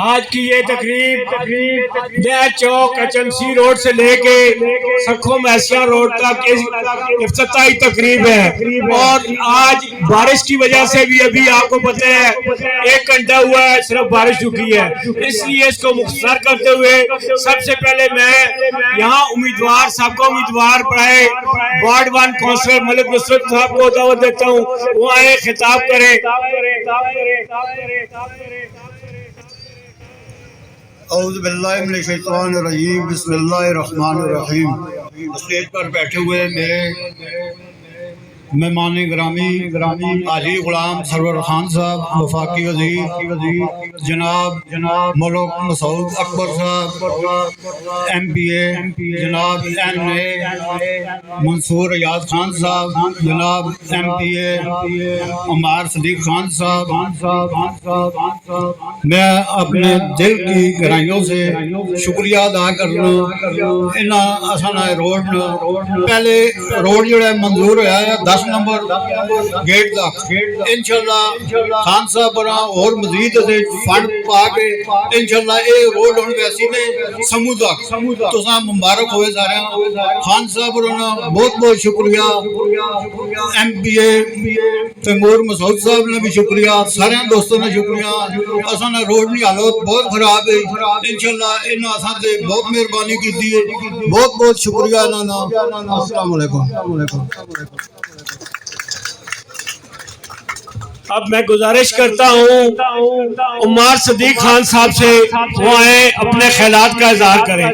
آج کی یہ تقریب نیا چوک HMC روڈ سے لے کے سکھوں میسیاں روڈ تک افتتاحی تقریب ہے، اور آج بارش کی وجہ سے بھی ابھی آپ کو پتہ ہے 1 گھنٹہ ہوا ہے صرف بارش رکی ہے، اس لیے اس کو مختصر کرتے ہوئے سب سے پہلے میں یہاں امیدوار سابقہ امیدوار پڑھائے وارڈ 1 کونسلر ملک نصرت صاحب کو دعوت دیتا ہوں، وہ آئے خطاب کریں۔ اعوذ باللہ من الشیطان الرجیم، بسم اللہ الرحمن الرحیم۔ اسٹیج پر بیٹھے ہوئے میرے مہمان گرامی علی غلام سرور خان صاحب، وفاقی وزیر جناب ملک مسعود اکبر صاحب، MPA جناب MA منصور ریاض خان صاحب، جناب MPA عمار صدیق خان صاحب، میں اپنے دل کی گہرائیوں سے شکریہ ادا کرنا روڈ پہلے روڈ جڑا منظور ہوا ہے 10 نمبر گیٹ تک، انشاءاللہ خان صاحب بنا اور مزید فنڈ پا کے انشاءاللہ یہ روڈ ہوں ویسی نے سمو تک تو مبارک ہوئے سارے خان صاحب بنا بہت بہت شکریہ، MPA تیمور مسعود صاحب نے بھی شکریہ، سارے دوستوں نے شکریہ۔ اصل روڈ کی حالت بہت خراب ہے، انشاءاللہ انہوں نے بہت مہربانی کی ہے، بہت بہت شکریہ انہوں نے۔ السلام علیکم۔ اب میں گزارش کرتا ہوں عمار صدیق خان صاحب سے وہ آئیں اپنے خیالات کا اظہار کریں۔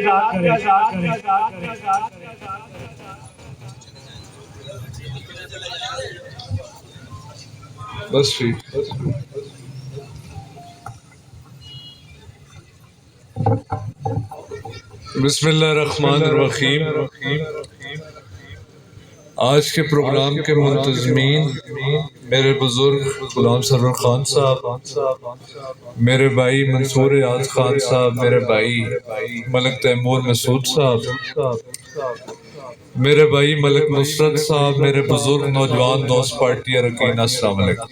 بس ٹھیک۔ بسم اللہ الرحمن الرحیم۔ آج کے پروگرام کے منتظمین میرے بزرگ غلام سرور خان صاحب، میرے بھائی منصور ریاض خان صاحب، میرے بھائی ملک تیمور مسعود صاحب، میرے بھائی ملک نصرت صاحب، میرے بزرگ نوجوان دوست پارٹی ارکین، السلام علیکم۔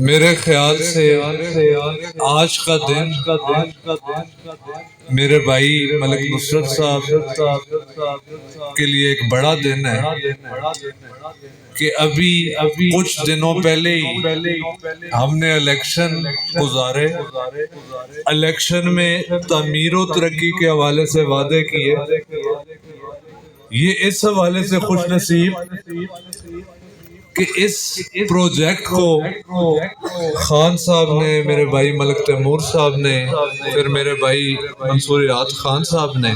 میرے خیال سے آج کا دن میرے بھائی ملک نصرت صاحب کے لیے ایک بڑا دن ہے کہ ابھی کچھ دنوں پہلے ہی ہم نے الیکشن گزارے، الیکشن میں تعمیر و ترقی کے حوالے سے وعدے کیے۔ یہ اس حوالے سے خوش نصیب کہ اس پروجیکٹ کو خان صاحب نے، میرے بھائی ملک تیمور صاحب نے، پھر میرے بھائی منصور ریاض خان صاحب نے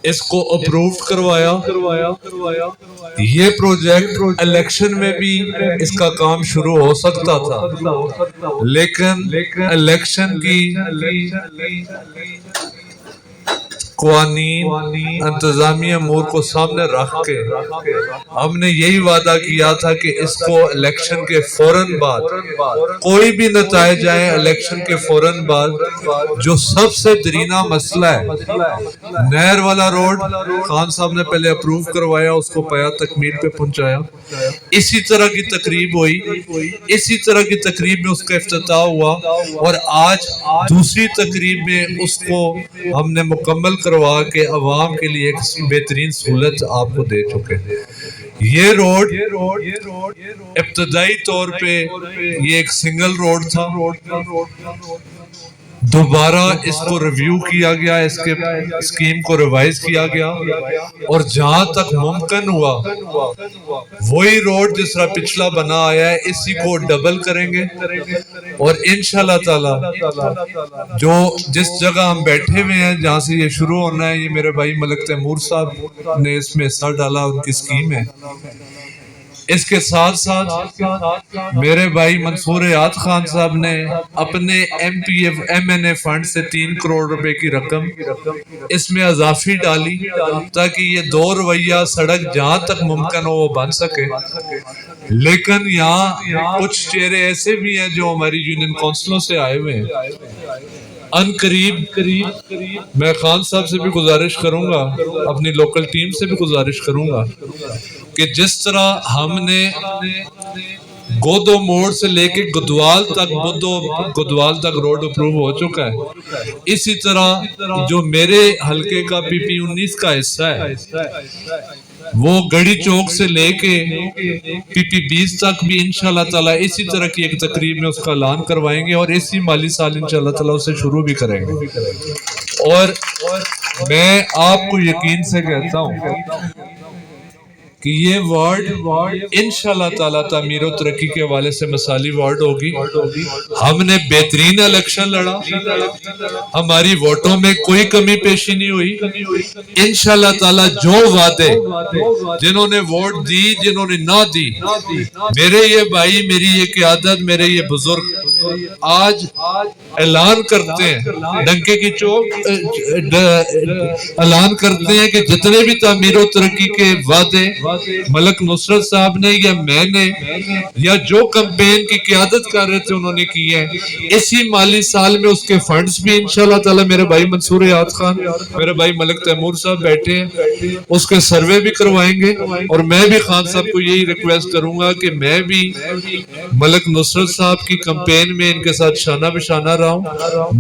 اس کو اپروو کروایا۔ یہ پروجیکٹ الیکشن میں بھی اس کا کام شروع ہو سکتا تھا، لیکن الیکشن کی قوانین انتظامی امور کو سامنے رکھ کے ہم نے یہی وعدہ کیا تھا کہ اس کو الیکشن کے فوراً بعد کوئی بھی نتائج آئیں، الیکشن کے فوراً بعد جو سب سے درینہ مسئلہ ہے نہر والا روڈ، خان صاحب نے پہلے اپروو کروایا، اس کو پایا تکمیل پہ پہنچایا، اسی طرح کی تقریب ہوئی، اسی طرح کی تقریب میں اس کا افتتاح ہوا، اور آج دوسری تقریب میں اس کو ہم نے مکمل کروا کے عوام کے لیے ایک بہترین سہولت آپ کو دے چکے۔ یہ روڈ ابتدائی طور پہ یہ ایک سنگل روڈ تھا، دوبارہ اس کو ریویو کیا گیا، اس کے اسکیم کو ریوائز کیا گیا، اور جہاں تک ممکن ہوا وہی روڈ جس طرح پچھلا بنا آیا ہے اسی کو ڈبل کریں گے، اور انشاءاللہ تعالی جو جس جگہ ہم بیٹھے ہوئے ہیں جہاں سے یہ شروع ہونا ہے، یہ میرے بھائی ملک تیمور صاحب نے اس میں حصہ ڈالا، ان کی اسکیم ہے۔ اس کے ساتھ ساتھ میرے بھائی منصور ریاض خان صاحب نے اپنے MNA فنڈ سے 3 کروڑ روپے کی رقم اس میں اضافی ڈالی تاکہ یہ 2 رویہ سڑک جہاں تک ممکن ہو وہ بن سکے۔ لیکن یہاں کچھ چہرے ایسے بھی ہیں جو ہماری یونین کونسلوں سے آئے ہوئے ہیں، ان قریب میں خان صاحب سے بھی گزارش کروں گا، اپنی لوکل ٹیم سے بھی گزارش کروں گا کہ جس طرح ہم نے گودو موڑ سے لے کے گدوال تک روڈ اپروو ہو چکا ہے، اسی طرح جو میرے حلقے کا پی پی 19 کا حصہ ہے وہ گڑی چوک سے لے کے پی پی 20 تک بھی انشاءاللہ تعالیٰ اسی طرح کی ایک تقریب میں اس کا اعلان کروائیں گے، اور اسی مالی سال انشاءاللہ تعالیٰ اسے شروع بھی کریں گے۔ اور میں آپ کو یقین سے کہتا ہوں کہ یہ وارڈ انشاءاللہ تعالیٰ تعمیر و ترقی کے حوالے سے مثالی وارڈ ہوگی۔ ہم نے بہترین الیکشن لڑا، ہماری ووٹوں میں کوئی کمی پیشی نہیں ہوئی۔ انشاءاللہ تعالیٰ جو وعدے جنہوں نے ووٹ دی، جنہوں نے نہ دی، میرے یہ بھائی، میری یہ قیادت، میرے یہ بزرگ آج اعلان کرتے ہیں، ڈنکے کی چوک اعلان کرتے ہیں کہ جتنے بھی تعمیر و ترقی کے وعدے ملک نصرت صاحب نے یا میں نے یا جو کمپین کی قیادت کر رہے تھے انہوں نے کی ہے، اسی مالی سال میں اس کے فنڈز بھی انشاءاللہ تعالیٰ میرے بھائی منصور حیات خان، میرے بھائی ملک تیمور صاحب بیٹھے ہیں، اس کے سروے بھی کروائیں گے۔ اور میں بھی خان صاحب کو یہی ریکویسٹ کروں گا کہ میں بھی ملک نصرت صاحب کی کمپین میں ان کے ساتھ شانہ بشانہ رہا ہوں۔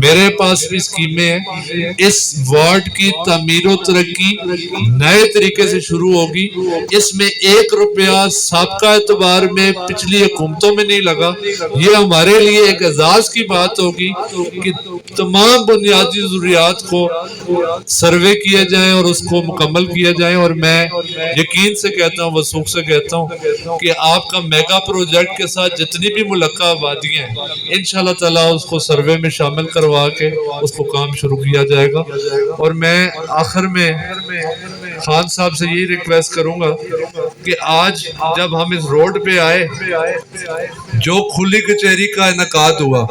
میرے پاس بھی اسکیمیں ہیں، اس وارڈ کی تعمیر و ترقی نئے طریقے سے شروع ہوگی، اس میں 1 روپیہ سابقہ اعتبار میں پچھلی حکومتوں میں نہیں لگا۔ یہ ہمارے لیے ایک اعزاز کی بات ہوگی کہ تمام بنیادی ضروریات کو سروے کیے جائیں اور اس کو مکمل کیا جائیں۔ اور میں یقین سے کہتا ہوں، وثوق سے کہتا ہوں کہ آپ کا میگا پروجیکٹ کے ساتھ جتنی بھی ملکہ آبادیاں ہیں انشاءاللہ تعالیٰ اس کو سروے میں شامل کروا کے اس کو کام شروع کیا جائے گا۔ اور میں آخر میں خان صاحب سے یہی ریکویسٹ کروں گا کہ آج جب ہم اس روڈ پہ آئے، جو کھلی کچہری کا انعقاد ہوا،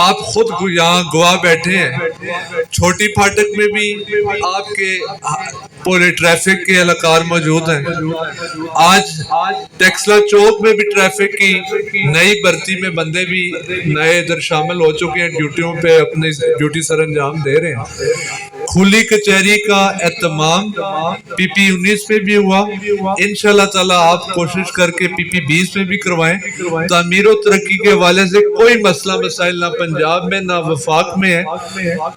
آپ خود یہاں گواہ بیٹھے ہیں، چھوٹی پھاٹک میں بھی آپ کے پورے ٹریفک کے اہلکار موجود ہیں، آج ٹیکسلا چوک میں بھی ٹریفک کی نئی بھرتی میں بندے بھی نئے ادھر شامل ہو چکے ہیں، ڈیوٹیوں پہ اپنی ڈیوٹی سر انجام دے رہے ہیں۔ کھلی کچہری کا اہتمام پی پی 19 پہ بھی ہوا، انشاءاللہ تعالیٰ آپ کوشش کر کے پی پی 20 میں بھی کروائیں۔ تعمیر و ترقی کے حوالے سے کوئی مسئلہ مسائل نہ پنجاب میں نہ وفاق میں ہے۔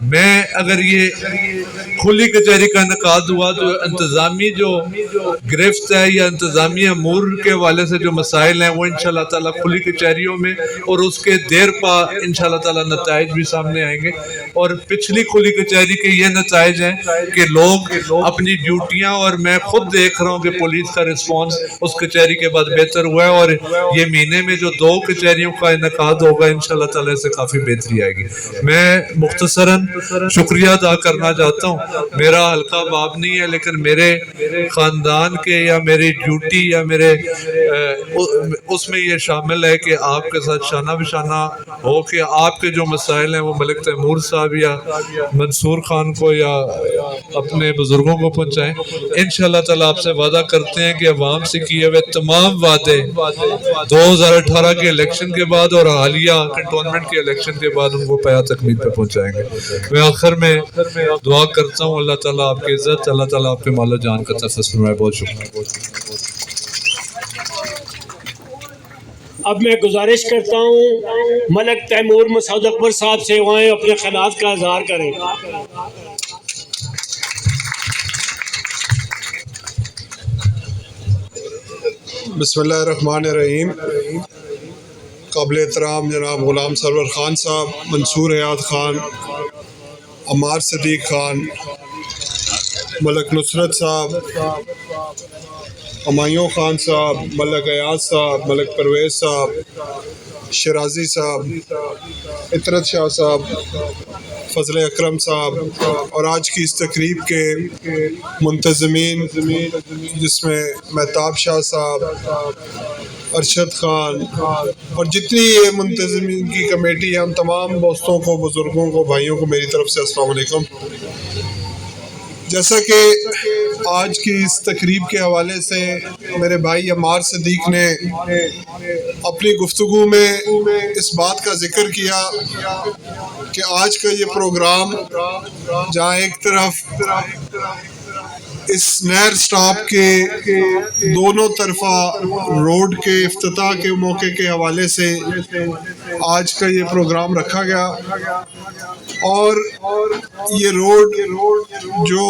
میں اگر یہ کھلی کچہری کا انعقاد ہوا تو انتظامی جو گرفت ہے یا انتظامی امور کے حوالے سے جو مسائل ہیں وہ انشاءاللہ تعالیٰ کھلی کچہریوں میں اور اس کے دیر پا انشاءاللہ تعالیٰ نتائج بھی سامنے آئیں گے۔ اور پچھلی کھلی کچہری کے یہ نتائج ہیں کہ لوگ اپنی ڈیوٹیاں، اور میں خود دیکھ رہا ہوں کہ پولیس کا رسپانس اس کچہری کے بعد بہتر ہوا ہے، اور یہ مہینے میں جو 2 کچہریوں کا انعقاد ہوگا انشاءاللہ تعالیٰ سے کافی بہتری آئے گی۔ میں مختصراً شکریہ ادا کرنا چاہتا ہوں، میرا حلقہ باب نہیں ہے لیکن میرے خاندان کے یا میری ڈیوٹی یا میرے اس میں یہ شامل ہے کہ آپ کے ساتھ شانہ بشانہ ہو کہ آپ کے جو مسائل ہیں وہ ملک تیمور صاحب یا منصور خان کو یا اپنے بزرگوں کو پہنچائیں۔ انشاءاللہ تعالیٰ آپ سے وعدہ کرتے ہیں کہ عوام سے کیے ہوئے تمام وعدے 2018 کے الیکشن کے بعد اور حالیہ کنٹونمنٹ کے الیکشن کے بعد ان کو پایا تکمیل پہ پہنچائیں گے۔ میں آخر میں دعا کرتا ہوں اللہ تعالیٰ آپ کی عزت، اللہ تعالیٰ آپ کے مال و جان کا تحفظ فرمائے۔ بہت شکریہ۔ اب میں گزارش کرتا ہوں ملک تیمور مسعود اکبر صاحب سے وہاں اپنے خیالات کا اظہار کریں۔ بسم اللہ الرحمن الرحیم۔ قابل احترام جناب غلام سرور خان صاحب، منصور حیات خان، عمار صدیق خان، ملک نصرت صاحب، ہمایوں خان صاحب، ملک ایاز صاحب، ملک پرویز صاحب، شرازی صاحب، عطرت شاہ صاحب، فضل اکرم صاحب، اور آج کی اس تقریب کے منتظمین جس میں مہتاب شاہ صاحب، ارشد خان اور جتنی یہ منتظمین کی کمیٹی ہے، ہم تمام دوستوں کو، بزرگوں کو، بھائیوں کو میری طرف سے السلام علیکم۔ جیسا کہ آج کی اس تقریب کے حوالے سے میرے بھائی عمار صدیق نے اپنی گفتگو میں اس بات کا ذکر کیا کہ آج کا یہ پروگرام جہاں ایک طرف اس نہر سٹاپ کے دونوں طرفہ روڈ کے افتتاح کے موقع کے حوالے سے آج کا یہ پروگرام رکھا گیا، اور یہ روڈ جو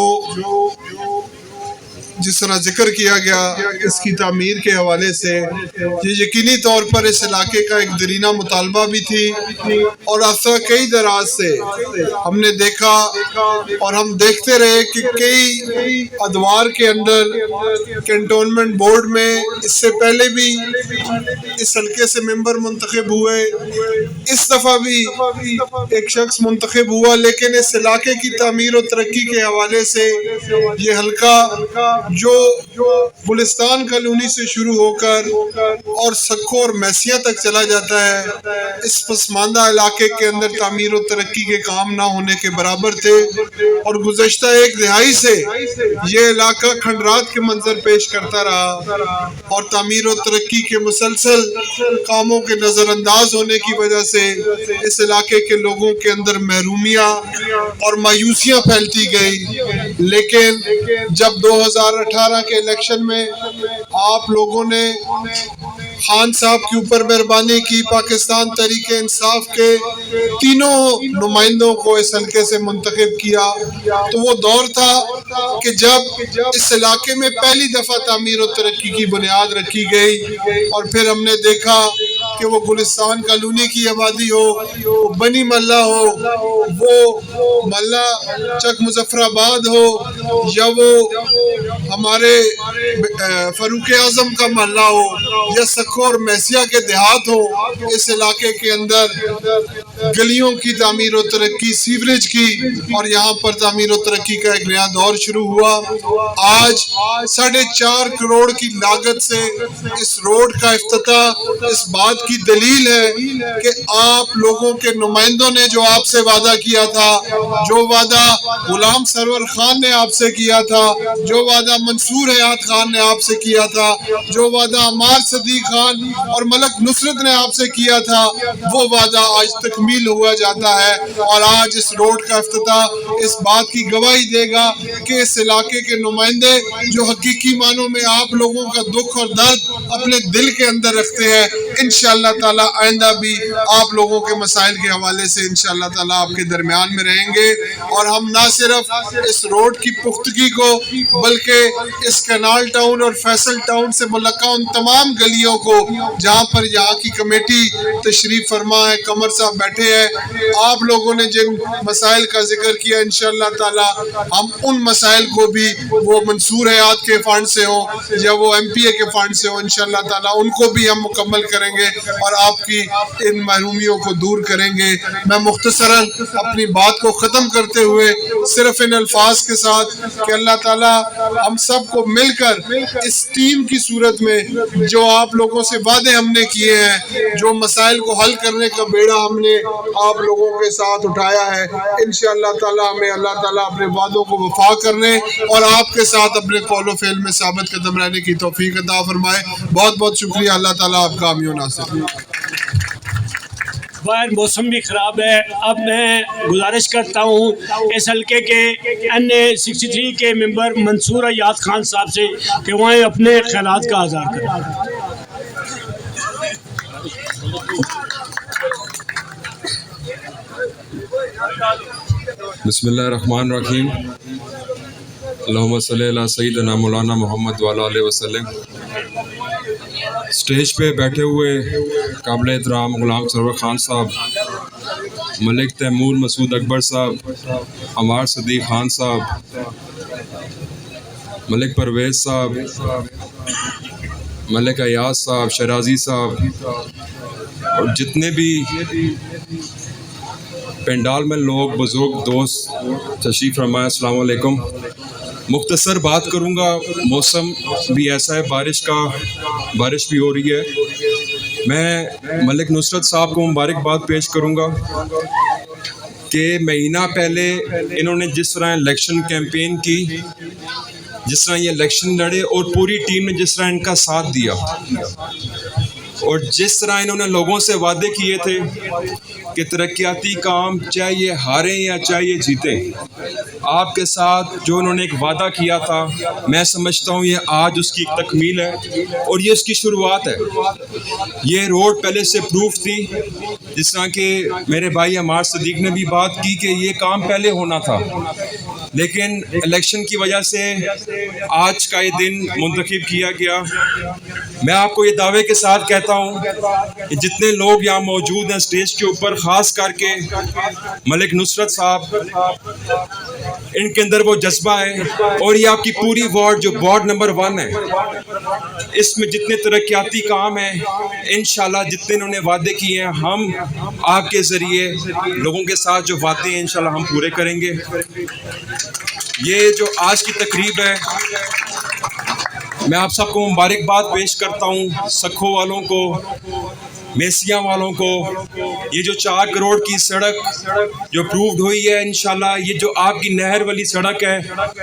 جس طرح ذکر کیا گیا اس کی تعمیر کے حوالے سے یہ یقینی طور پر اس علاقے کا ایک دیرینہ مطالبہ بھی تھی، اور ایسا کئی دراز سے ہم نے دیکھا اور ہم دیکھتے رہے کہ کئی ادوار کے اندر کنٹونمنٹ بورڈ میں اس سے پہلے بھی اس حلقے سے ممبر منتخب ہوئے، اس دفعہ بھی ایک شخص منتخب ہوا، لیکن اس علاقے کی تعمیر و ترقی کے حوالے سے یہ حلقہ جو گلستان کالونی سے شروع ہو کر اور سکھو اور میسیاں تک چلا جاتا ہے، اس پسماندہ علاقے کے اندر تعمیر و ترقی کے کام نہ ہونے کے برابر تھے، اور گزشتہ ایک دہائی سے یہ علاقہ کھنڈرات کے منظر پیش کرتا رہا، اور تعمیر و ترقی کے مسلسل کاموں کے نظر انداز ہونے کی وجہ سے اس علاقے کے لوگوں کے اندر محرومیاں اور مایوسیاں پھیلتی گئی۔ لیکن جب 2018 کے الیکشن میں آپ لوگوں نے خان صاحب کے اوپر مہربانی کی، پاکستان تحریک انصاف کے تینوں نمائندوں کو اس حلقے سے منتخب کیا، تو وہ دور تھا کہ جب اس علاقے میں پہلی دفعہ تعمیر و ترقی کی بنیاد رکھی گئی، اور پھر ہم نے دیکھا کہ وہ گلستان کالونی کی آبادی ہو، وہ بنی ملہ ہو، وہ ملہ چک مظفر آباد ہو، یا وہ ہمارے فاروق اعظم کا محلہ ہو، یا سکھو اور میسیا کے دیہات ہو، اس علاقے کے اندر گلیوں کی تعمیر و ترقی، سیوریج کی، اور یہاں پر تعمیر و ترقی کا ایک نیا دور شروع ہوا۔ آج 4.5 کروڑ کی لاگت سے اس روڈ کا افتتاح اس بات کی دلیل ہے کہ آپ لوگوں کے نمائندوں نے جو آپ سے وعدہ کیا تھا، جو وعدہ غلام سرور خان نے آپ سے کیا تھا، جو وعدہ منصور حیات خان نے آپ سے کیا تھا، جو وعدہ عمار صدیق خان اور ملک نصرت نے آپ سے کیا تھا، وہ وعدہ آج تکمیل ہوا جاتا ہے، اور آج اس روڈ کا افتتاح اس بات کی گواہی دے گا کہ اس علاقے کے نمائندے جو حقیقی معنوں میں آپ لوگوں کا دکھ اور درد اپنے دل کے اندر رکھتے ہیں، انشاءاللہ تعالی آئندہ بھی آپ لوگوں کے مسائل کے حوالے سے انشاءاللہ تعالی آپ کے درمیان میں رہیں گے، اور ہم نہ صرف اس روڈ کی پختگی کو بلکہ اس کنال ٹاؤن اور فیصل ٹاؤن سے ملکہ ان تمام گلیوں کو جہاں پر یہاں کی کمیٹی تشریف فرما ہے، قمر صاحب بیٹھے ہیں، آپ لوگوں نے جن مسائل کا ذکر کیا انشاءاللہ تعالی ہم ان مسائل کو بھی، وہ منصور حیات کے فنڈ سے ہوں یا وہ ایم پی اے کے فنڈ سے ہوں، انشاءاللہ تعالی ان کو بھی ہم مکمل کریں گے اور آپ کی ان محرومیوں کو دور کریں گے۔ میں مختصراً اپنی بات کو ختم کرتے ہوئے صرف ان الفاظ کے ساتھ کہ اللہ تعالی ہم سب کو مل کر اس ٹیم کی صورت میں جو آپ لوگوں سے وعدے ہم نے کیے ہیں، جو مسائل کو حل کرنے کا بیڑا ہم نے آپ لوگوں کے ساتھ اٹھایا ہے، انشاءاللہ تعالی ہمیں اللہ تعالی اپنے وعدوں کو وفا کرنے اور آپ کے ساتھ اپنے قول و فعل میں ثابت قدم رہنے کی توفیق عطا فرمائے۔ بہت بہت شکریہ، اللہ تعالی آپ کا حامی و ناصر۔ باہر موسم بھی خراب ہے، اب میں گزارش کرتا ہوں اس حلقے کے N63 کے ممبر منصور حیات خان صاحب سے کہ وہ اپنے خیالات کا اظہار کریں۔ بسم اللہ الرحمن الرحیم، اللہم صلی علی سیدنا مولانا محمد وعلی آلہ وسلم۔ سٹیج پہ بیٹھے ہوئے قابل احترام غلام سرور خان صاحب، ملک تیمور مسعود اکبر صاحب، عمار صدیق خان صاحب، ملک پرویز صاحب، ملک ایاز صاحب، شرازی صاحب، اور جتنے بھی پینڈال میں لوگ، بزرگ، دوست تشریف فرمائے، السلام علیکم۔ مختصر بات کروں گا، موسم بھی ایسا ہے، بارش بھی ہو رہی ہے۔ میں ملک نصرت صاحب کو مبارکباد پیش کروں گا کہ مہینہ پہلے انہوں نے جس طرح الیکشن کیمپین کی، جس طرح یہ الیکشن لڑے اور پوری ٹیم نے جس طرح ان کا ساتھ دیا، اور جس طرح انہوں نے لوگوں سے وعدے کیے تھے کہ ترقیاتی کام چاہے یہ ہاریں یا چاہے یہ جیتیں، آپ کے ساتھ جو انہوں نے ایک وعدہ کیا تھا، میں سمجھتا ہوں یہ آج اس کی ایک تکمیل ہے اور یہ اس کی شروعات ہے۔ یہ روڈ پہلے سے پروف تھی، جس طرح کہ میرے بھائی عمار صدیق نے بھی بات کی کہ یہ کام پہلے ہونا تھا، لیکن الیکشن کی وجہ سے آج کا یہ دن منتخب کیا گیا۔ میں آپ کو یہ دعوے کے ساتھ کہتا ہوں کہ جتنے لوگ یہاں موجود ہیں اسٹیج کے اوپر، خاص کر کے ملک نصرت صاحب، ان کے اندر وہ جذبہ ہے، اور یہ آپ کی پوری وارڈ جو وارڈ نمبر 1 ہے، اس میں جتنے ترقیاتی کام ہیں انشاءاللہ جتنے انہوں نے وعدے کیے ہیں، ہم آپ کے ذریعے لوگوں کے ساتھ جو وعدے ہیں انشاءاللہ ہم پورے کریں گے۔ یہ جو آج کی تقریب ہے، میں آپ سب کو مبارکباد پیش کرتا ہوں، سکھو والوں کو، میسیاں والوں کو۔ یہ جو 4 کروڑ کی سڑک جو اپرووڈ ہوئی ہے، انشاءاللہ یہ جو آپ کی نہر والی سڑک ہے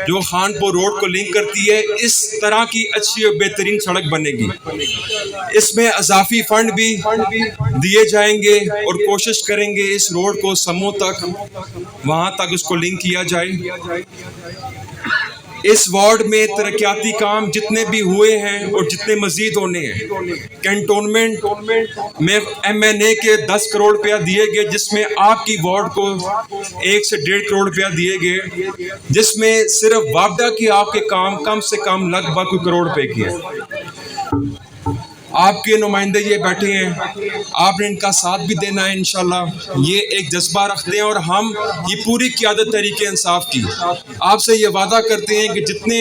جو خانپور روڈ کو لنک کرتی ہے، اس طرح کی اچھی اور بہترین سڑک بنے گی۔ اس میں اضافی فنڈ بھی دیے جائیں گے اور کوشش کریں گے اس روڈ کو سمو تک، وہاں تک اس کو لنک کیا جائے۔ اس وارڈ میں ترقیاتی کام جتنے بھی ہوئے ہیں اور جتنے مزید ہونے ہیں، کینٹونمنٹ میں MNA کے 10 کروڑ روپیہ دیے گئے، جس میں آپ کی وارڈ کو 1 سے 1.5 کروڑ روپیہ دیے گئے، جس میں صرف وابڈا کی آپ کے کام کم سے کم لگ بھگ 1 کروڑ روپے کی ہے۔ آپ کے نمائندے یہ بیٹھے ہیں، آپ نے ان کا ساتھ بھی دینا ہے انشاءاللہ۔ یہ ایک جذبہ رکھتے ہیں اور ہم یہ پوری قیادت تحریک انصاف کی آپ سے یہ وعدہ کرتے ہیں کہ جتنے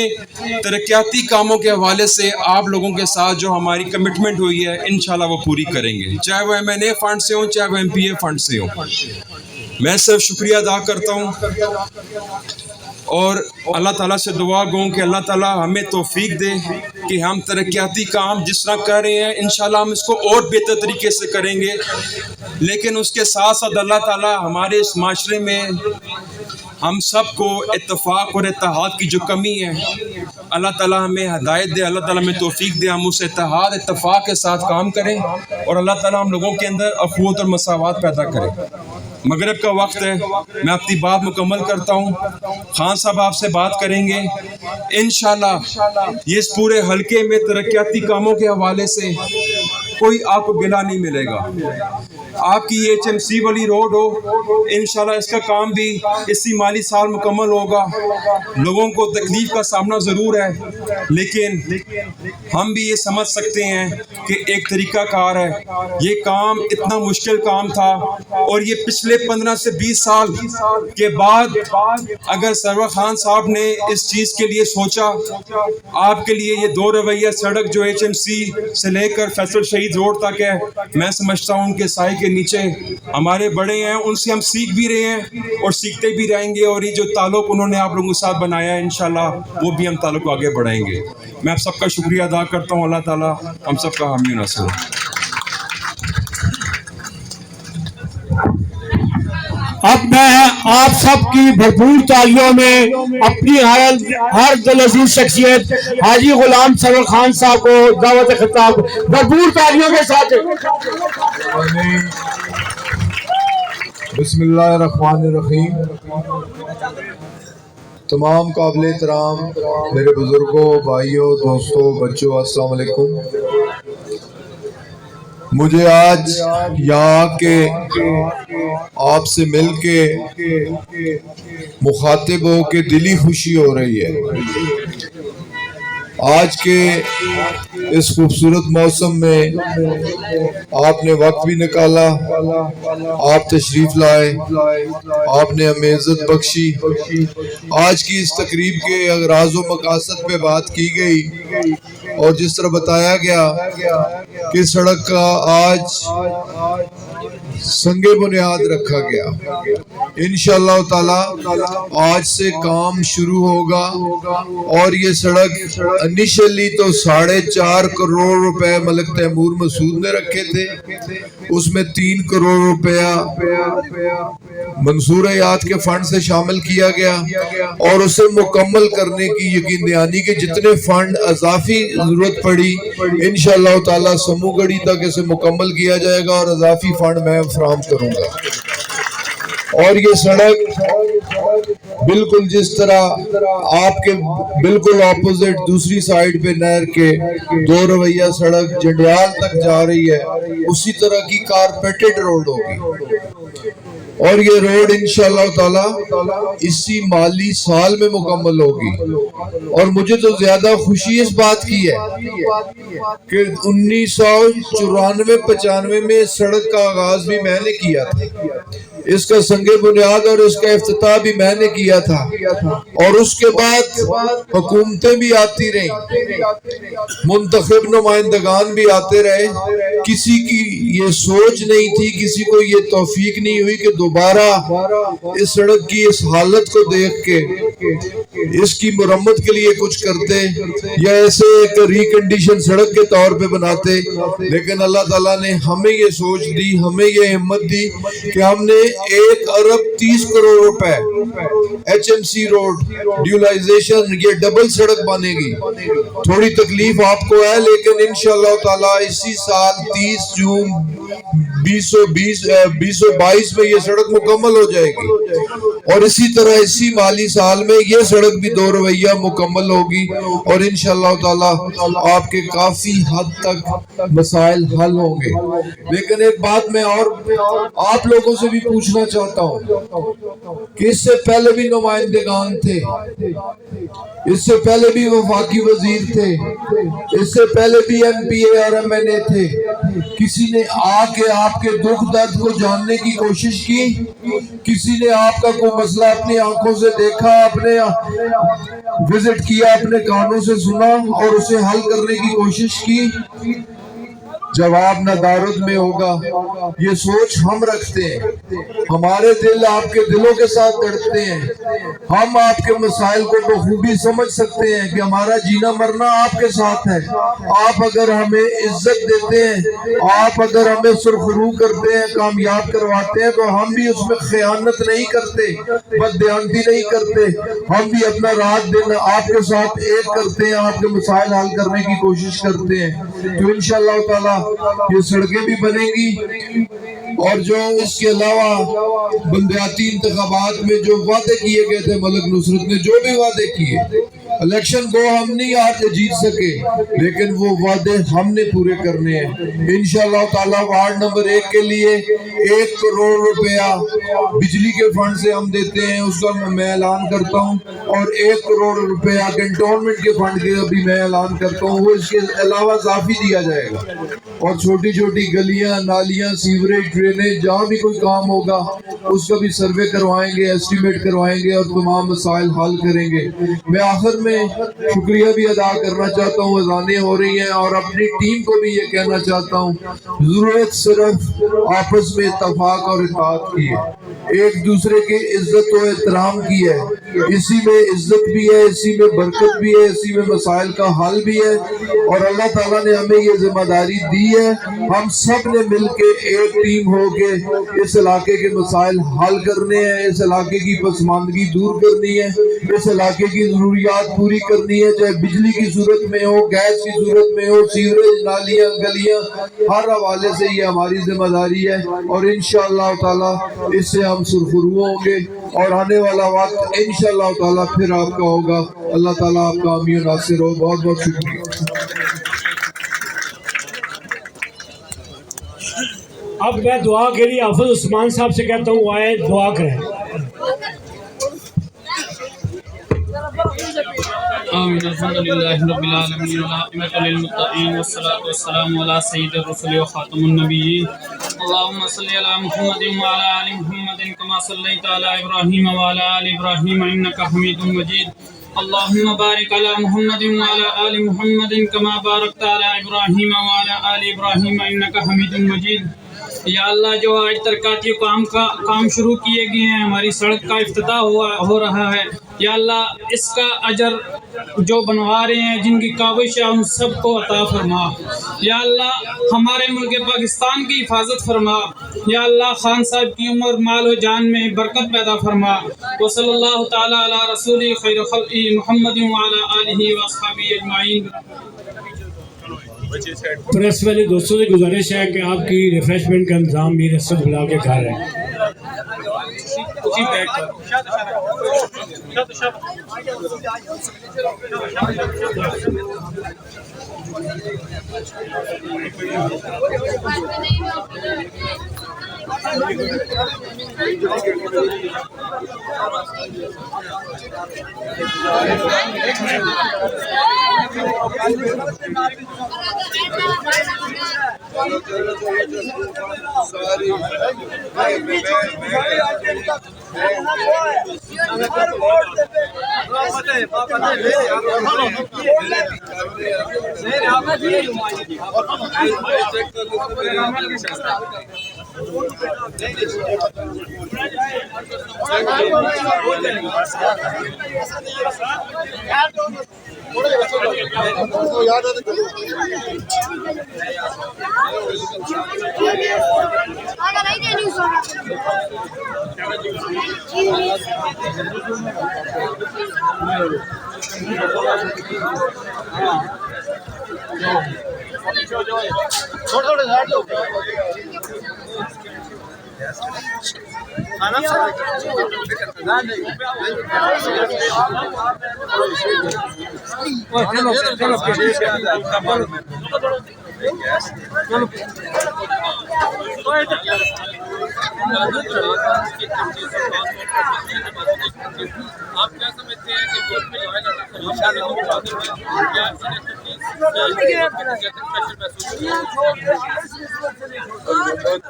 ترقیاتی کاموں کے حوالے سے آپ لوگوں کے ساتھ جو ہماری کمٹمنٹ ہوئی ہے انشاءاللہ وہ پوری کریں گے، چاہے وہ MNA فنڈ سے ہوں چاہے وہ MPA فنڈ سے ہوں۔ میں صرف شکریہ ادا کرتا ہوں اور اللہ تعالیٰ سے دعا گوں کہ اللہ تعالیٰ ہمیں توفیق دے کہ ہم ترقیاتی کام جس طرح کر رہے ہیں انشاءاللہ ہم اس کو اور بہتر طریقے سے کریں گے، لیکن اس کے ساتھ ساتھ اللہ تعالیٰ ہمارے اس معاشرے میں ہم سب کو اتفاق اور اتحاد کی جو کمی ہے اللہ تعالیٰ ہمیں ہدایت دے، اللہ تعالیٰ ہمیں توفیق دے، ہم اس اتحاد اتفاق کے ساتھ کام کریں اور اللہ تعالیٰ ہم لوگوں کے اندر اخوت اور مساوات پیدا کرے۔ مغرب کا وقت ہے، میں اپنی بات مکمل کرتا ہوں، خان صاحب آپ سے بات کریں گے انشاءاللہ۔ یہ اس پورے حلقے میں ترقیاتی کاموں کے حوالے سے کوئی آپ کو گلہ نہیں ملے گا۔ آپ کی یہ HMC والی روڈ ہو، انشاءاللہ اس کا کام بھی اسی مالی سال مکمل ہوگا۔ لوگوں کو تکلیف کا سامنا ضرور ہے، لیکن ہم بھی یہ سمجھ سکتے ہیں کہ ایک طریقہ کار ہے۔ یہ کام اتنا مشکل کام تھا اور یہ پچھلے 15 سے 20 سال کے بعد اگر سرور خان صاحب نے اس چیز کے لیے سوچا، آپ کے لیے یہ 2 رویہ سڑک جو HMC سے لے کر فیصل شہید روڈ تک ہے، میں سمجھتا ہوں ان کے سائے کے نیچے ہمارے بڑے ہیں، ان سے ہم سیکھ بھی رہے ہیں اور سیکھتے بھی رہیں گے، اور یہ جو تعلق انہوں نے آپ لوگوں کے ساتھ بنایا ہے انشاءاللہ وہ بھی ہم تعلق کو آگے بڑھائیں گے۔ میں آپ سب کا شکریہ ادا کرتا ہوں، اللہ تعالیٰ ہم سب کا حامی ناصر ہو۔ اب میں آپ سب کی بھرپور تالیوں میں اپنی ہر دل عزیز شخصیت حاجی غلام سرور خان صاحب کو دعوت خطاب بھرپور تالیوں کے ساتھ۔ بسم اللہ الرحمن الرحیم۔ تمام قابل احترام میرے بزرگوں، بھائیوں، دوستوں، بچوں، السلام علیکم۔ مجھے آج یہاں کے آپ سے مل کے مخاطب ہو کے دلی خوشی ہو رہی ہے۔ آج کے اس خوبصورت موسم میں آپ نے وقت بھی نکالا، آپ تشریف لائے، آپ نے ہمیں عزت بخشی۔ آج کی اس تقریب کے اغراض و مقاصد پہ بات کی گئی اور جس طرح بتایا گیا کہ سڑک کا آج سنگ بنیاد رکھا گیا، انشاءاللہ تعالی آج سے کام شروع ہوگا اور یہ سڑک انیشلی تو 4.5 کروڑ روپے ملک تیمور مسعود نے رکھے تھے، اس میں 3 کروڑ روپیہ منصوریات کے فنڈ سے شامل کیا گیا اور اسے مکمل کرنے کی یقین دہانی کہ جتنے فنڈ اضافی ضرورت پڑی انشاءاللہ تعالی سمو گڑھی تک اسے مکمل کیا جائے گا اور اضافی فنڈ میں فراہم کروں گا۔ اور یہ سڑک بالکل جس طرح آپ کے بالکل اپوزٹ دوسری سائیڈ پہ نہر کے 2 رویہ سڑک جنڈیال تک جا رہی ہے اسی طرح کی کارپیٹڈ روڈ ہوگی، اور یہ روڈ انشاءاللہ تعالی اسی مالی سال میں مکمل ہوگی۔ اور مجھے تو زیادہ خوشی اس بات کی ہے کہ 1994-95 میں اس سڑک کا آغاز بھی میں نے کیا تھا، اس کا سنگ بنیاد اور اس کا افتتاح بھی میں نے کیا تھا، اور اس کے بعد حکومتیں بھی آتی رہیں، منتخب نمائندگان بھی آتے رہے، کسی کی یہ سوچ نہیں تھی، کسی کو یہ توفیق نہیں ہوئی کہ دوبارہ اس سڑک کی اس حالت کو دیکھ کے اس کی مرمت کے لیے کچھ کرتے یا ایسے ایک ریکنڈیشن سڑک کے طور پہ بناتے، لیکن اللہ تعالیٰ نے ہمیں یہ سوچ دی، ہمیں یہ ہمت دی کہ ہم نے 1 ارب 30 کروڑ روپے HMC روڈ ڈیولائزیشن، یہ ڈبل سڑک بنے گی۔ تھوڑی تکلیف آپ کو ہے لیکن انشاءاللہ تعالیٰ اسی سال 30 جون 2022 میں یہ سڑک مکمل ہو جائے گی، اور اسی طرح اسی مالی سال میں یہ سڑک بھی 2 رویہ مکمل ہوگی، اور انشاءاللہ تعالیٰ آپ کے کافی حد تک مسائل حل ہوں گے۔ لیکن ایک بات میں اور آپ لوگوں سے بھی پوچھنا چاہتا ہوں کہ اس سے پہلے بھی نمائندگان تھے، اس سے پہلے بھی وفاقی وزیر تھے، اس سے پہلے بھی MPA اور MNA تھے، کسی نے آ کے آپ کے دکھ درد کو جاننے کی کوشش کی؟ کسی نے آپ کا کوئی مسئلہ اپنی آنکھوں سے دیکھا، اپنے وزٹ کیا، اپنے کانوں سے سنا اور اسے حل کرنے کی کوشش کی؟ جواب ندارت میں ہوگا۔ یہ سوچ ہم رکھتے ہیں، ہمارے دل آپ کے دلوں کے ساتھ دھڑکتے ہیں، ہم آپ کے مسائل کو بخوبی سمجھ سکتے ہیں کہ ہمارا جینا مرنا آپ کے ساتھ ہے۔ آپ اگر ہمیں عزت دیتے ہیں، آپ اگر ہمیں سرخرو کرتے ہیں، کامیاب کرواتے ہیں، تو ہم بھی اس میں خیانت نہیں کرتے، بددیانتی نہیں کرتے، ہم بھی اپنا رات دن آپ کے ساتھ ایک کرتے ہیں، آپ کے مسائل حل کرنے کی کوشش کرتے ہیں۔ تو انشاءاللہ تعالی یہ سڑکیں بھی بنیں گی، اور جو اس کے علاوہ بلدیاتی انتخابات میں جو وعدے کیے گئے تھے ملک نصرت نے جو بھی وعدے کیے، الیکشن کو ہم نہیں آج جیت سکے لیکن وہ وعدے ہم نے پورے کرنے ہیں۔ انشاءاللہ تعالی وارڈ نمبر 1 کے لیے 1 کروڑ روپیہ بجلی کے فنڈ سے ہم دیتے ہیں، اس کا میں اعلان کرتا ہوں، اور 1 کروڑ روپیہ کنٹونمنٹ کے فنڈ کے بھی میں اعلان کرتا ہوں، وہ اس کے علاوہ اضافی دیا جائے گا۔ اور چھوٹی چھوٹی گلیاں، نالیاں، سیوریج، ڈرینیج، جہاں بھی کوئی کام ہوگا اس کا بھی سروے کروائیں گے، ایسٹیمیٹ کروائیں گے اور تمام مسائل حل کریں گے۔ میں آخر میں شکریہ بھی ادا کرنا چاہتا ہوں، اذانیں ہو رہی ہیں، اور اپنی ٹیم کو بھی یہ کہنا چاہتا ہوں، ضرورت صرف آپس میں اتفاق اور اطاعت کی ہے، ایک دوسرے کی عزت و احترام کی ہے، اسی میں عزت بھی ہے، اسی میں برکت بھی ہے، اسی میں مسائل کا حل بھی ہے، اور اللہ تعالیٰ نے ہمیں یہ ذمہ داری دی ہے، ہم سب نے مل کے ایک ٹیم ہو کے اس علاقے کے مسائل حل کرنے ہیں، اس علاقے کی پسماندگی دور کرنی ہے، اس علاقے کی ضروریات پوری کرنی ہے، چاہے بجلی کی صورت میں ہو، گیس کی صورت میں ہو، سیوریج، نالیاں، گلیاں، ہر حوالے سے یہ ہماری ذمہ داری ہے، اور انشاءاللہ تعالی اس سے ہم سرخرو ہوں گے، اور آنے والا وقت انشاءاللہ تعالی پھر آپ کا ہوگا۔ اللہ تعالیٰ آپ کا حامی و ناصر ہو۔ بہت بہت شکریہ۔ اب میں دعا کے لیے حافظ عثمان صاحب سے کہتا ہوں آئے دعا کریں۔ آمین۔ الحمد للہ رب العالمین والعاقبۃ للمتقین والصلاۃ والسلام علی سید الرسل وخاتم النبیین۔ اللهم صل علی محمد وعلی آل محمد کما صلیت علی ابراہیم وعلی آل ابراہیم انک حمید مجید۔ اللهم بارک علی محمد وعلی آل محمد کما بارکت علی ابراہیم وعلی آل ابراہیم انک حمید مجید۔ یا اللہ، جو آج ترقیاتی کام شروع کیے گئے ہیں، ہماری سڑک کا افتتاح ہو رہا ہے، یا اللہ اس کا اجر جو بنوا رہے ہیں، جن کی کاوش ہے، ان سب کو عطا فرما۔ یا اللہ ہمارے ملک پاکستان کی حفاظت فرما۔ یا اللہ خان صاحب کی عمر، مال و جان میں برکت پیدا فرما۔ وصلی اللہ تعالی علی رسول خیر خلق محمد وعلی آلہ واصحابہ اجمعین۔ پریس والے دوستوں سے گزارش ہے کہ آپ کی ریفریشمنٹ کا انتظام بھی رسد بلا کے کر رہے ہیں۔ آپ کیا سمجھتے ہیں کہ ووٹ میں جو ہے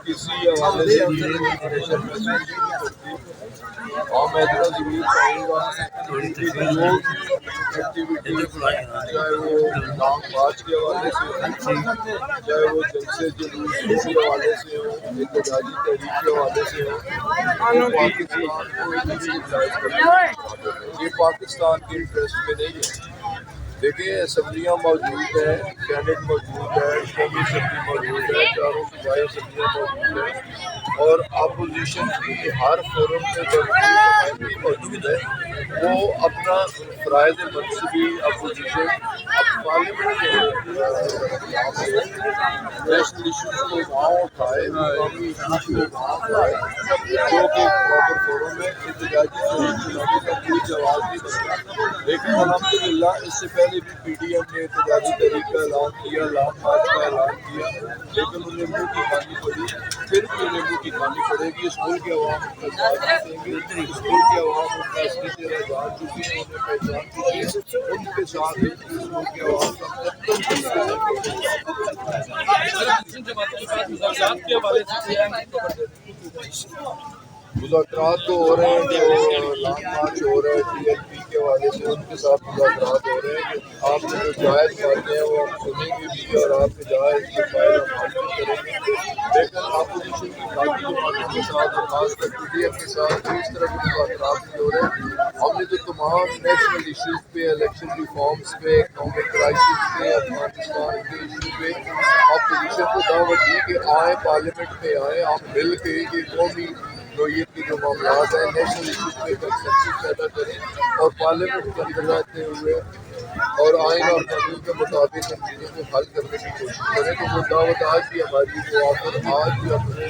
کسی حوالے سے میں اتنا ضرور چاہوں گا چاہے وہ لانگ مارچ کے حوالے سے ہو، چاہے وہ جلسے جلوس کے حوالے سے ہو، احتجاجی تحریک کے حوالے سے ہو، یہ پاکستان کے انٹرسٹ میں نہیں ہے۔ دیکھیں اسمبلیاں موجود ہیں، سینٹ موجود ہے، قومی اسمبلی موجود ہے، چاروں صوبائی اسمبلیاں موجود ہیں، اور اپوزیشن کی ہر فورم میں جو نمائندگی موجود ہے وہ اپنا فرائض منصبی اپوزیشن اب پارلیمنٹ نیشنل ایشوز کو وہاں اٹھائے، مقامی ایشوز کو وہاں اٹھائے، جو کہ پراپر فورم ہے۔ احتجاجی تحریک چلانے کا کوئی جواز نہیں بنتا، لیکن الحمدللہ اس سے پہلے بھی پی ڈی ایم نے احتجاجی تحریک کا اعلان کیا، لانگ مارچ کا اعلان کیا، لیکن انہیں منہ کی کھانی پڑی، پھر بھی انہیں منہ کی کھانی پڑے گی۔ اس ملک کے عوام ان کا ساتھ دیں گے، اس ملک کے عوام ان کا اصلی چہرہ جان چکی ہیں، انہیں پہچان چکی ہیں، ان کے ساتھ اس ملک کے عوام کا مذاکرات تو ہو رہے ہیں، جو لانگ مارچ ہو رہے ہیں ٹی ایل پی کے حوالے سے، ان کے ساتھ مذاکرات ہو رہے ہیں۔ آپ نے جو جائز باتیں ہیں وہ ہم سنیں گے بھی، اور آپ کے جائز کے فائدہ حاصل کریں گے، لیکن اپوزیشن کی باقی جماعتوں کے ساتھ اور خاص کر پی ڈی ایم کے ساتھ اس طرح کے مذاکرات نہیں ہو رہے ہیں۔ ہم نے تو تمام نیشنل ایشوز پہ، الیکشن ریفارمس پہ، اکنامک کرائسس پہ، افغانستان کے ایشو پہ اپوزیشن کو دعوت دی کہ آئیں پارلیمنٹ میں آئیں، ہم مل کے یہ قومی نوعیت کے جو معاملات ہیں نیشنل ایشوز پہ کنسنسس پیدا کریں، اور پارلیمنٹ کے اندر رہتے ہوئے اور آئین اور قانون کے مطابق ان چیزوں کو حل کرنے کی کوشش کریں۔ تو وہ دعوت آج بھی ہماری جو آفر آج بھی اپنے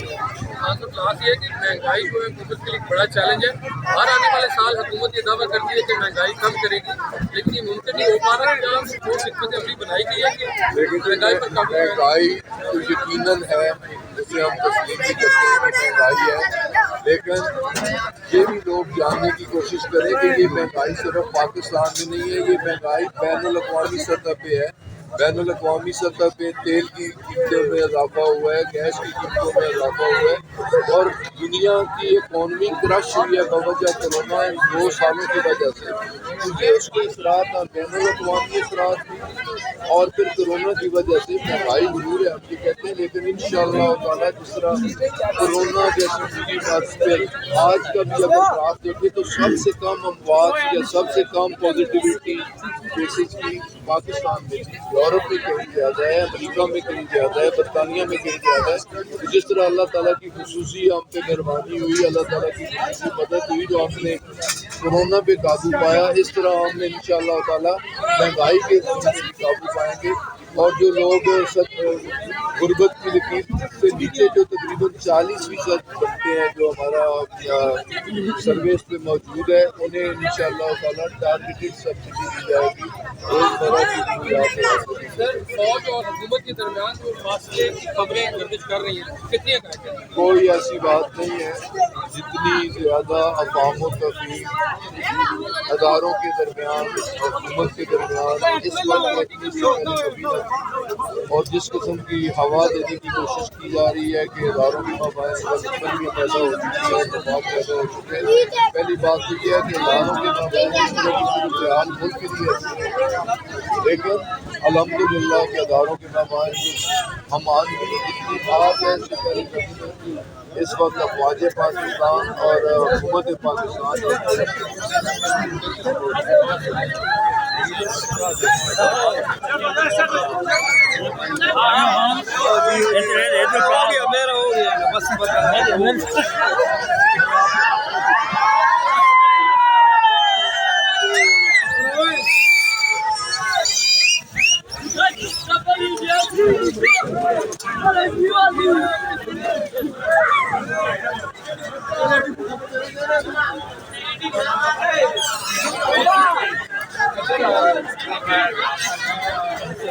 بات یہ ہے کہ مہنگائی جو ہے حکومت کے لیے بڑا چیلنج ہے۔ ہر آنے والے سال حکومت یہ دعویٰ کرتی ہے کہ مہنگائی کم کرے گی، لیکن یہ ممکن نہیں ہو پا رہا۔ کیا جو حکمت عملی بنائی گئی ہے کہ مہنگائی پر قابو پائے؟ مہنگائی تو یقیناً ہے، جسے ہم تسلیم بھی کرتے ہیں کہ مہنگائی ہے، لیکن یہ بھی لوگ جاننے کی کوشش کریں کہ یہ مہنگائی صرف پاکستان میں نہیں ہے، یہ مہنگائی بین الاقوامی سطح پہ ہے۔ بین الاقوامی سطح پہ تیل کی قیمتوں میں اضافہ ہوا ہے، گیس کی قیمتوں میں اضافہ ہوا ہے، اور دنیا کی اکانومی کرش ہوئی ہے بوجہ کورونا ان 2 سالوں کی وجہ سے۔ مجھے اس کے اثرات اور بین الاقوامی اثرات بھی اور پھر کرونا کی وجہ سے مہنگائی ضرور ہے ہم یہ کہتے ہیں، لیکن انشاءاللہ تعالیٰ جس طرح کرونا جیسی بات پہ آج کا بھی اگر گراف دیکھیں تو سب سے کم اموات یا سب سے کم پازیٹیوٹی کیسز کی پاکستان میں یورپ میں کہیں زیادہ ہے، امریکہ میں کہیں زیادہ ہے، برطانیہ میں کہیں زیادہ ہے. جس طرح اللہ تعالیٰ کی خصوصی ہم پہ مہربانی ہوئی، اللہ تعالیٰ کی خصوصی مدد ہوئی جو ہم نے کورونا پہ قابو پایا، اس طرح ہم نے انشاءاللہ تعالیٰ مہنگائی کے قابو پائیں گے. اور جو لوگ غربت کی لکیر سے نیچے جو تقریباً 40% بنتے ہیں جو ہمارا سروس پہ موجود ہے، انہیں انشاءاللہ تعالیٰ ٹارگیٹڈ سبسڈی دی جائے گی. سر فوج اور حکومت کے درمیان جو فاصلے کی خبریں گردش کر رہی ہیں کتنی حقیقت ہے؟ کوئی ایسی بات نہیں ہے. جتنی زیادہ عوام و تفریح اداروں کے درمیان حکومت کے درمیان اس وقت کبھی نہ، اور جس قسم کی ہوا دینے کی کوشش کی جا رہی ہے کہ اداروں کے مابین دشمن بھی پیدا ہو چکی ہے، دباؤ پیدا ہو چکے ہیں. پہلی بات تو یہ ہے کہ اداروں کے مابین اس طرح کی صورتحال ملک کے لیے اچھی ہے، لیکن الحمدللہ کہ اداروں کے مابین ہم آج بھی جتنی آپ ہے اس سے پہلے کبھی نہ اس وقت افواج پاکستان اور حکومت پاکستان